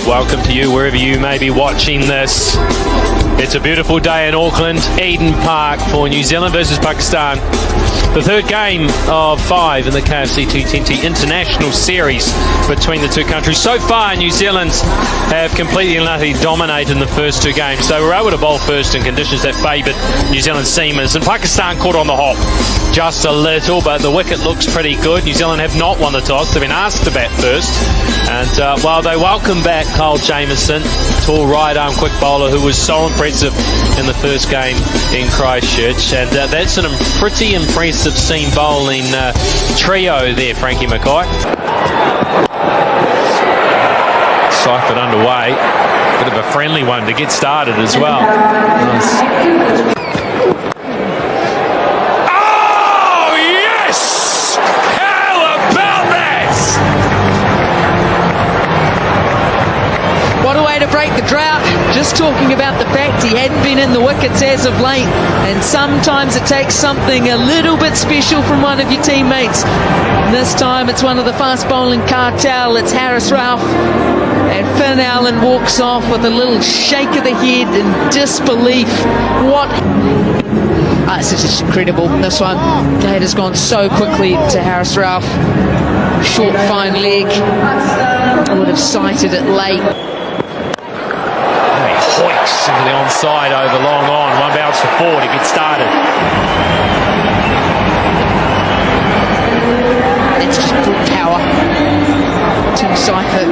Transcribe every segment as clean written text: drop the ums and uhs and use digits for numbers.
Welcome to you wherever you may be watching this. It's a beautiful day in Auckland, Eden Park for New Zealand versus Pakistan. The third game of 5 in the KFC T20 International Series between the two countries. So far, New Zealand have completely and utterly dominated in the first two games. They were able to bowl first in conditions that favoured New Zealand seamers. And Pakistan caught on the hop just a little, but the wicket looks pretty good. New Zealand have not won the toss. They've been asked to bat first. And while they welcome back Kyle Jamieson, tall right-arm quick bowler who was so impressive in the first game in Christchurch. And that's a pretty impressive seam bowling trio there, Frankie Mackay. Siphon underway. Bit of a friendly one to get started as well. Nice. To break the drought, just talking about the fact he hadn't been in the wickets as of late, and sometimes it takes something a little bit special from one of your teammates. This time it's one of the fast bowling cartel. It's Harris Ralph, and Finn Allen walks off with a little shake of the head in disbelief. What? It's just incredible, this one. That has gone so quickly to Harris Ralph. Short fine leg. I would have sighted it late. Hoiks into the onside over long on. One bounce for 4 to get started. It's just brute power. Tim Seifert.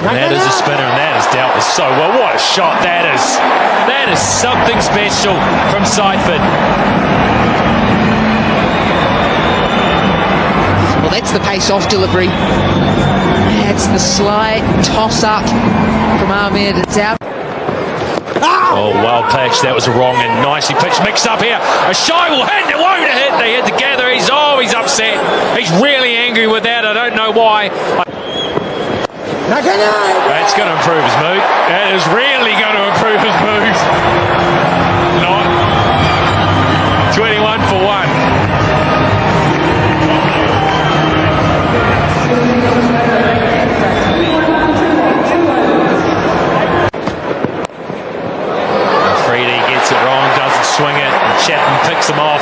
That is a spinner, and that is dealt with so well. What a shot that is. That is something special from Seifert. Well, that's the pace-off delivery. That's the slight toss-up from Ahmed. It's out. Oh, well pitched. That was wrong and nicely pitched. Mixed up here. A shy will hit. It won't hit. They hit together. He's upset. He's really angry with that. I don't know why. That's going to improve his mood. That is really going to improve his mood. Not 21 for 1. Swing it, and Chapman picks him off.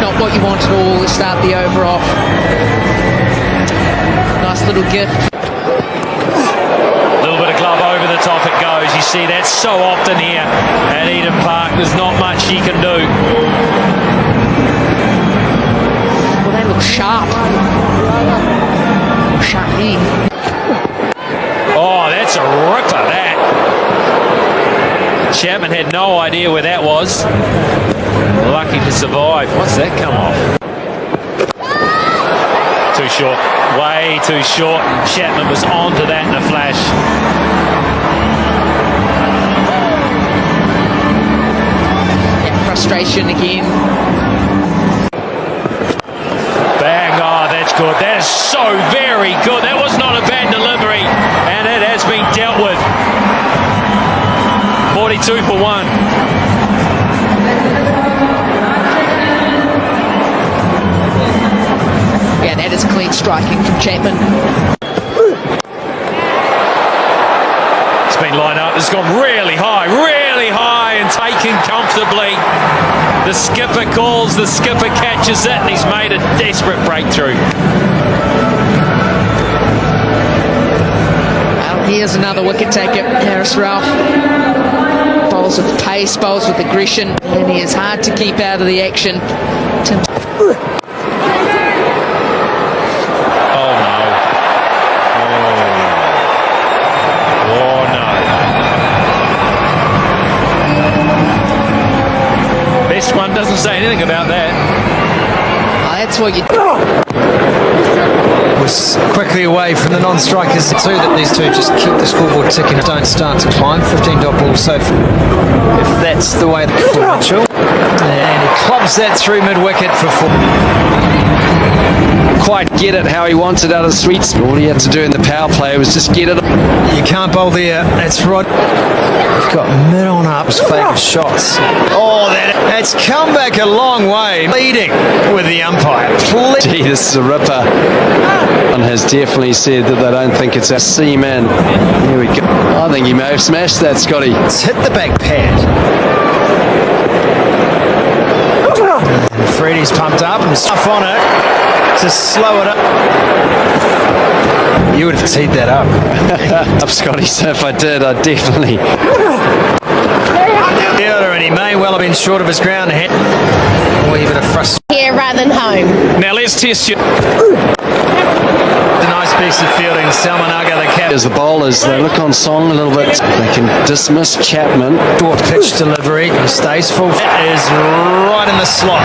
Not what you want at all to start the over off. Nice little gift. A little bit of glove over the top it goes. You see that so often here at Eden Park. There's not much he can do. Well, they look sharp. Sharp knee. Oh, that's a ripper, that. Chapman had no idea where that was. Lucky to survive. What's that come off? Too short. Way too short. Chapman was onto that in a flash. That frustration again. Bang. Oh, that's good. That is so very good. That was not a bad delivery. And it has been dealt with. 42 for 1. Yeah, that is clean striking from Chapman. It's been lined up. It's gone really high and taken comfortably. The skipper calls, the skipper catches it, and he's made a desperate breakthrough. Here's another wicket taker, Harris Ralph. Bowls with pace, bowls with aggression, and he is hard to keep out of the action. Oh no. Oh no. This one doesn't say anything about that. Oh, that's what you was quickly away from the non-strikers too, that these two just keep the scoreboard ticking, don't start to climb. 15 dot ball, so if that's the way for Mitchell, and he clubs that through mid-wicket for 4. quite get it how he wanted out of the sweet spot. All he had to do in the power play was just get it. You can't bowl there. That's right. You've got mid on up, favourite shots. Oh, that's come back a long way. Leading with the umpire. Gee, this is a ripper. One has definitely said that they don't think it's a seaman. Here we go. I think he may have smashed that, Scotty. It's hit the back pad. And Freddie's pumped up and stuff on it to slow it up. You would have teed that up. Up, Scotty, so if I did, I'd definitely. And he may well have been short of his ground hit. Or even a frustration. Here rather than home. Now let's test you. A nice piece of fielding. Salmanaga, the captain. As the bowlers, they look on song a little bit. They can dismiss Chapman. Short pitch delivery. He stays full. That is right in the slot.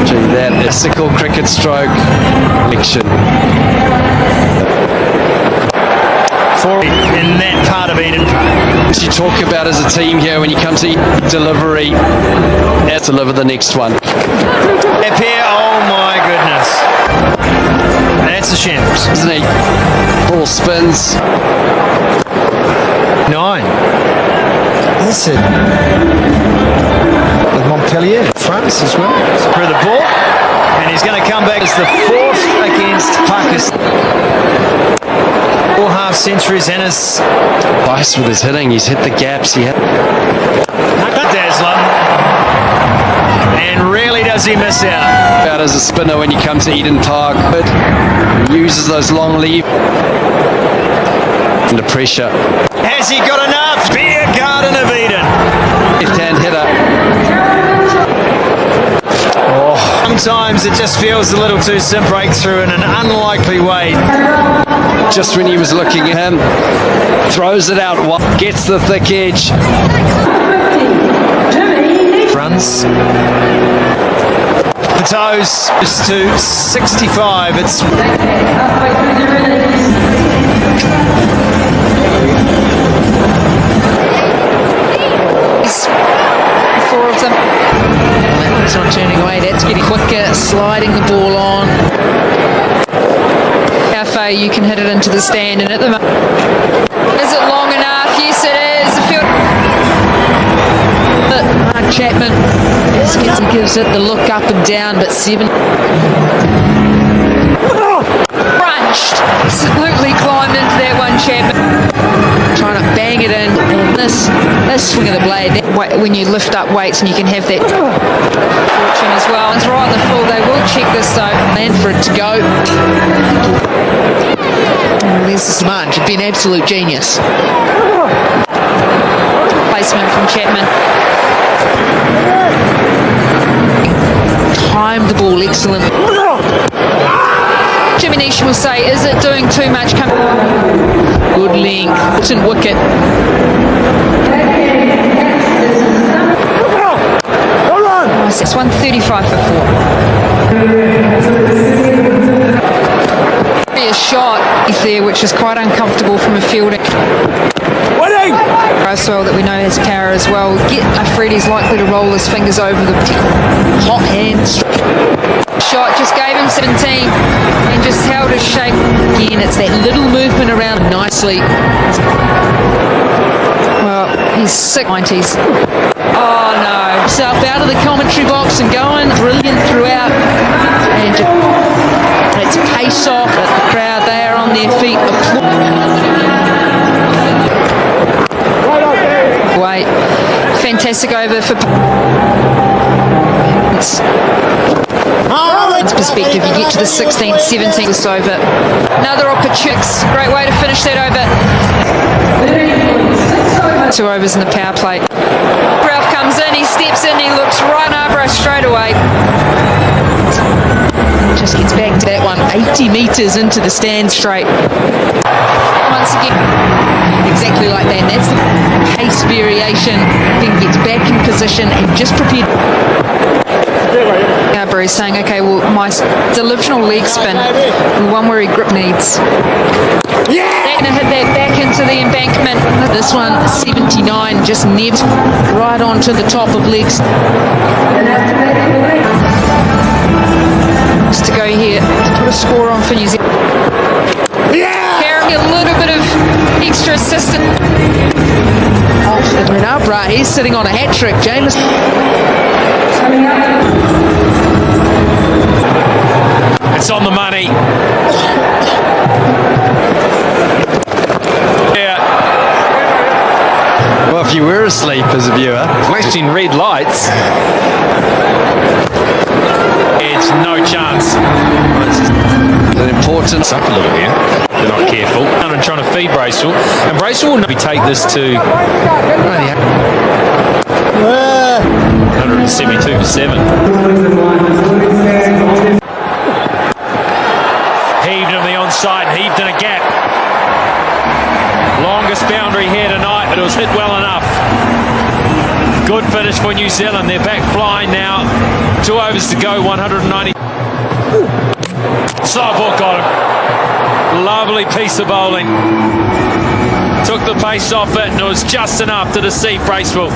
Gee, that is sickle cricket stroke action. In that part of Eden. You talk about as a team here when you come to delivery, let's deliver the next one. Up here, oh my goodness. That's a shambles. Isn't he? Ball spins. 9. That's it. With Montpellier, France as well. Through the ball. And he's going to come back as the 4th against Pakistan. 4 half centuries and his Vice with his hitting, he's hit the gaps. He hit. Dazzler. And really does he miss out. Out as a spinner when you come to Eden Park, but uses those long leaves under pressure. Has he got enough? Beer Garden of Eden. Left-hand hitter. Oh, sometimes it just feels a little too simple. Breakthrough in an unlikely way. Just when he was looking at him, throws it out, gets the thick edge. Runs. The toes to 65. It's 4 of them. It's not turning away. That's getting quicker. Sliding the ball on. How far you can hit it into the stand, and at the moment, is it long enough? Yes, it is. The field. Chapman gives it the look up and down, but 7. Crunched. Absolutely climbed into that one, Chapman. Trying to bang it in. And this swing of the blade, when you lift up weights and you can have that fortune as well. It's right in the full. They will check this though. And for it to go. There's the smudge. It'd be an absolute genius. Placement from Chapman. Timed the ball excellent. Jimmy Nish will say, is it doing too much? Good length. It's in wicket. It's 135 for 4. A shot there, which is quite uncomfortable from a fielding. Well, that we know has power as well. Freddie's likely to roll his fingers over the hot hands. Shot just gave him 17 and just held his shape. Again, it's that little movement around nicely. Well, he's sick 90s. Oh no. Himself out of the commentary box and going brilliant throughout. And it's pace off at the crowd. They are on their feet. Wait, fantastic over for perspective. You get to the 16th, 17th, it's over. Another opportunity, great way to finish that over. 2 overs in the power play. Ralph comes in, he steps in, he looks right over us straight away. Just gets back to that one, 80 metres into the stand straight. Once again, exactly like that. That's the pace variation. Then gets back in position and just prepared. Garbury's saying, okay, well, my delusional leg spin, the one where he grip needs. They're going to hit that back into the embankment. This one, 79, just nipped right onto the top of legs. To go here. score on for New Zealand. Carrying a little bit of extra assistance. Opening up, right? He's sitting on a hat trick, James. It's on the money. Yeah. Well, if you were asleep as a viewer, Flashing red lights. It's no chance. it's an important. It's up a little here. They're not careful. And trying to feed Bracewell. And Bracewell will maybe take this to 172 for 7. Heaved on the onside, heaved in a gap. Longest boundary here tonight, but it was hit well enough. Good finish for New Zealand. They're back flying now. 2 overs to go, 190. Slow ball got him. Lovely piece of bowling. Took the pace off it, and it was just enough to deceive Bracewell.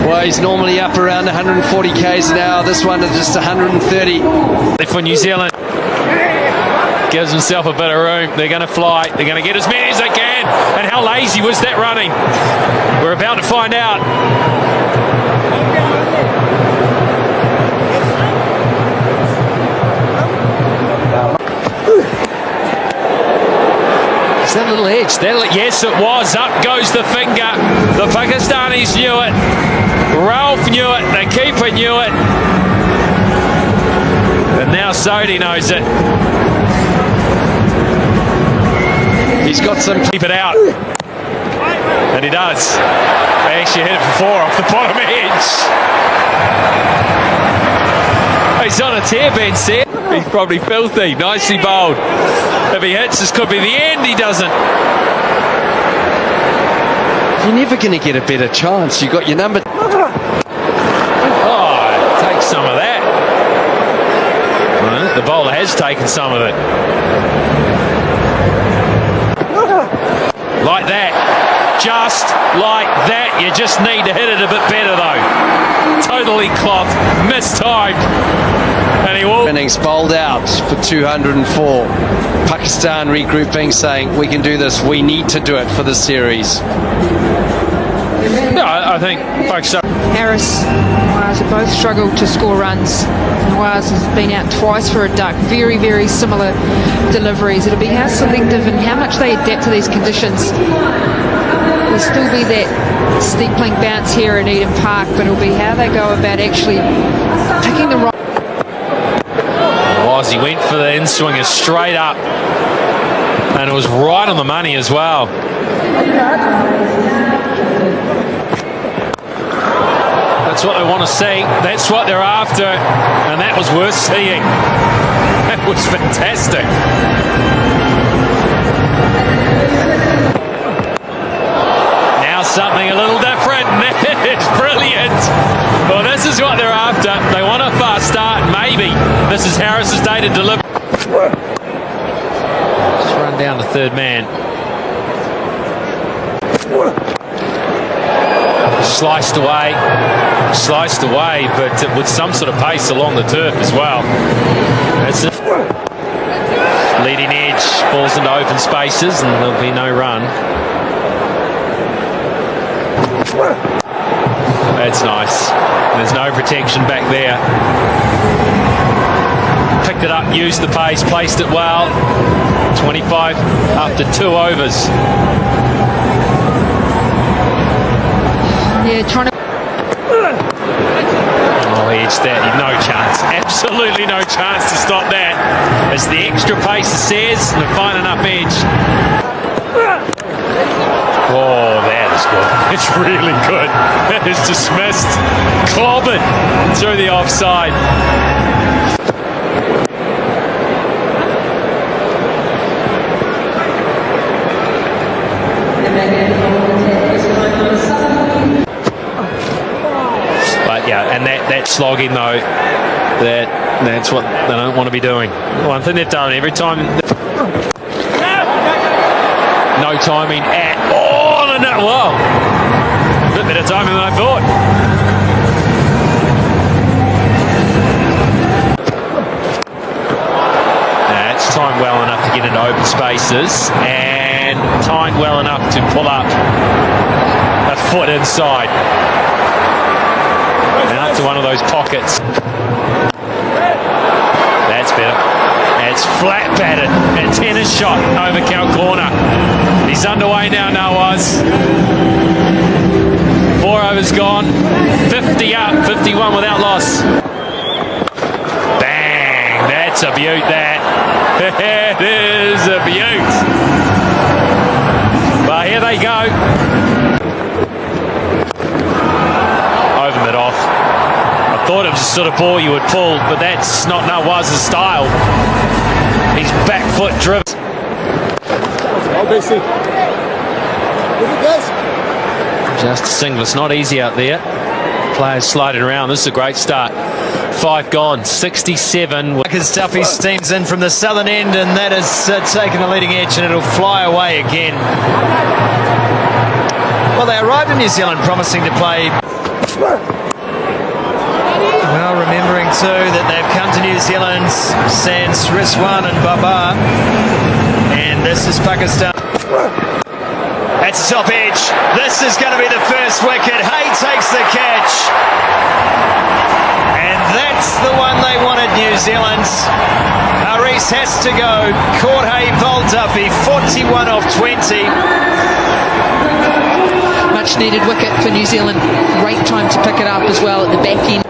Well, he's normally up around 140 k's an hour. This one is just 130. For New Zealand, gives himself a bit of room. They're going to fly. They're going to get as many as they can. And how lazy was that running? We're about to find out. Is that little edge? Yes, it was. Up goes the finger. The Pakistanis knew it. Ralph knew it. The keeper knew it. And now Sodhi knows it. He's got some. Keep it out. And he does. They actually hit it for 4 off the bottom edge. He's on a tear, Ben said. He's probably filthy. Nicely bowled. If he hits, this could be the end. He doesn't. You're never going to get a better chance. You got your number. Oh, take some of that. Well, the bowler has taken some of it. Like that. Just like that. You just need to hit it a bit better, though. Totally clocked. Mistimed. And he will. Innings bowled out for 204. Pakistan regrouping, saying we can do this. We need to do it for the series. No, I think Pakistan. Harris and Waz have both struggled to score runs. Waz has been out twice for a duck. Very, very similar deliveries. It'll be how selective and how much they adapt to these conditions. There'll still be that steepling bounce here in Eden Park, but it'll be how they go about actually picking the right. He went for the in-swinger straight up, and it was right on the money as well. That's what they want to see. That's what they're after, and that was worth seeing. That was fantastic. Now something a little different. It's brilliant. Well, this is what they're after. They want a fast start. Maybe this is Harris's day to deliver. Just run down the third man. Sliced away, but with some sort of pace along the turf as well. That's it. Leading edge falls into open spaces, and there'll be no run. That's nice. There's no protection back there. Picked it up, used the pace, placed it well. 25 after 2 overs. Yeah, trying to. Oh, edge that. No chance. Absolutely no chance to stop that. It's the extra pace, it says, and a fine enough edge. Oh, that is good. It's really good. That is dismissed. Clobbered through the offside. But yeah, and that slogging though, that's what they don't want to be doing. One thing they've done every time. No timing at all. No, well, a bit better timing than I thought. spaces and timed well enough to pull up a foot inside. And up to one of those pockets. That's better. It's flat batted and tennis shot over Cal corner. He's underway now, Nawaz. 4 overs gone, 50 up, 51 without loss. Bang, that's a beaut that. It is a beaut. But here they go. Over mid-off. I thought it was the sort of ball you would pull, but that's not Nawaz's style. He's back foot driven. Just a single. It's not easy out there. Players sliding around. This is a great start. 5 gone, 67. As Duffy steams in from the southern end, and that has taken a leading edge, and it'll fly away again. Well, they arrived in New Zealand promising to play. Well, remembering too that they've come to New Zealand sans Rizwan and Baba, and this is Pakistan. That's the top edge. This is going to be the first wicket. Hay takes the catch, and that's the one they wanted, New Zealand. Haris has to go. Caught Hay, bowled Duffy, 41 off 20. Much needed wicket for New Zealand. Great time to pick it up as well at the back end.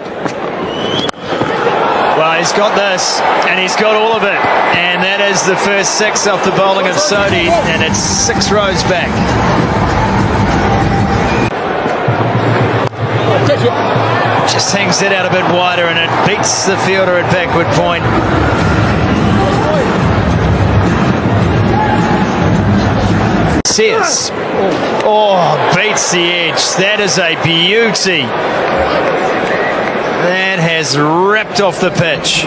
Well, he's got this, and he's got all of it, and that is the first 6 off the bowling of Sodhi, and it's 6 rows back. Just hangs it out a bit wider, and it beats the fielder at backward point. Sears. Oh, beats the edge. That is a beauty. That has ripped off the pitch.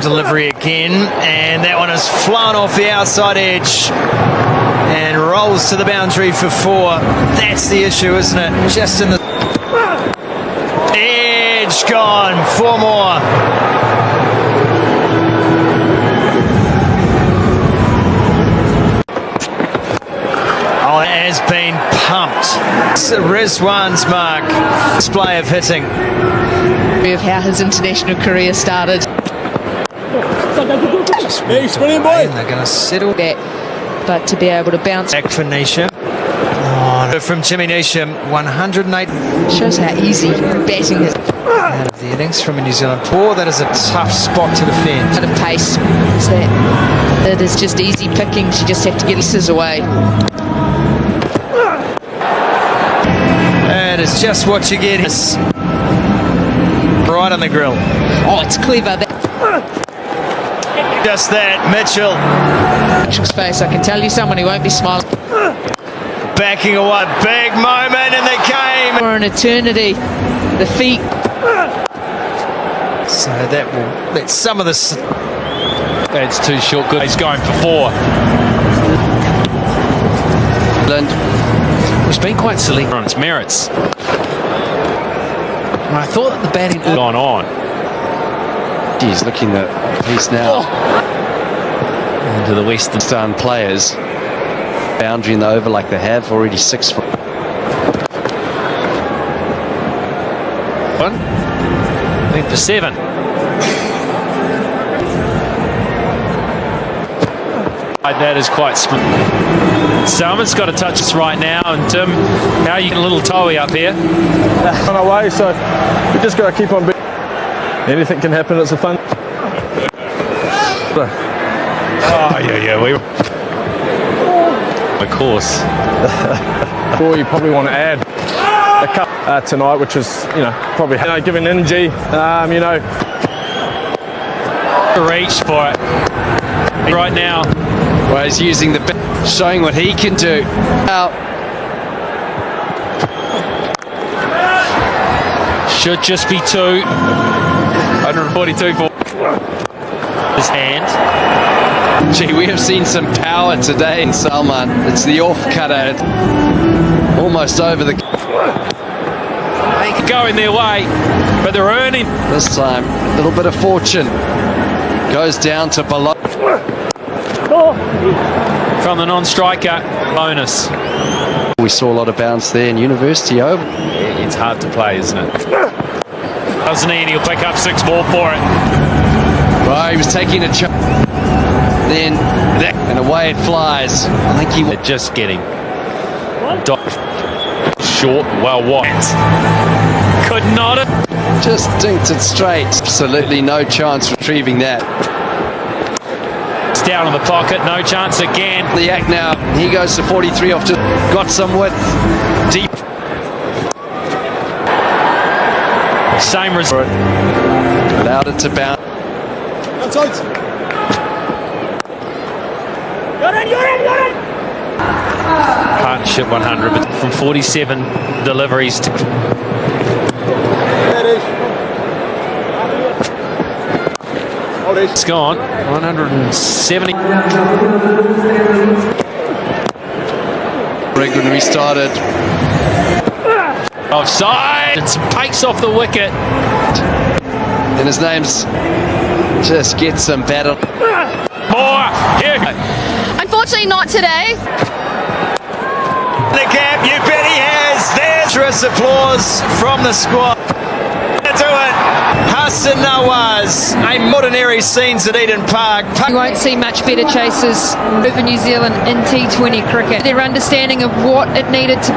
Delivery again, and that one has flown off the outside edge and rolls to the boundary for 4. That's the issue, isn't it? Just in the edge, gone. 4 more. Oh, it has been pumped. Rizwan's mark. Display of hitting. Of how his international career started. And they're going to settle that, but to be able to bounce back for Nisha. Oh, from Jimmy Nisha, 108. shows how easy batting is. Out of the innings from a New Zealand paw. That is a tough spot to defend. Out of pace. Is that it is just easy picking. She just have to get pieces away. That is just what you get. Right on the grill. Oh, it's clever. Just that, Mitchell. Mitchell's face, I can tell you someone who won't be smiling. Backing away, big moment in the game. For an eternity, the feet. So that will let some of this. That's too short. Good. He's going for 4. He's been quite select on its merits. And I thought that the batting had gone on. He's looking at he's now Into the Western players boundary in the over like they have already 6 for 1. Went for 7. That is quite split. Salmon's got to touch us right now, and Tim, how are you getting a little toey up here? On our way, so we just got to keep on. Anything can happen. It's a fun. Oh yeah, we. Of course. Or you probably want to add a cup tonight, which is probably giving energy. Reach for it right now. well, he's using the showing what he can do. Should just be 2. 142 for his hand. Gee, we have seen some power today in Salman. It's the off cutter, almost over the. They could go in their way, but they're earning. This time, a little bit of fortune goes down to below. from the non-striker. Bonus. We saw a lot of bounce there in University over. It's hard to play, isn't it? Doesn't he? And he'll pick up 6 more for it. Well, he was taking a chance. Then, and away it flies. I think he They're just getting short, well wide. Could not have. just dinked it straight. Absolutely no chance retrieving that. It's down in the pocket, no chance again. The act now. He goes to 43 off. Just got some width. Deep. Same result. Allowed it to bounce. Partnership 100, but from 47 deliveries to. It's gone 170. When we started. Offside. It's pace off the wicket. And his name's just gets some better. More. Here. Unfortunately, not today. The gap, you bet he has. There's applause from the squad. To do it, Hassan Nawaz. A ordinary scenes at Eden Park. You won't see much better chasers over New Zealand in T20 cricket. Their understanding of what it needed to be.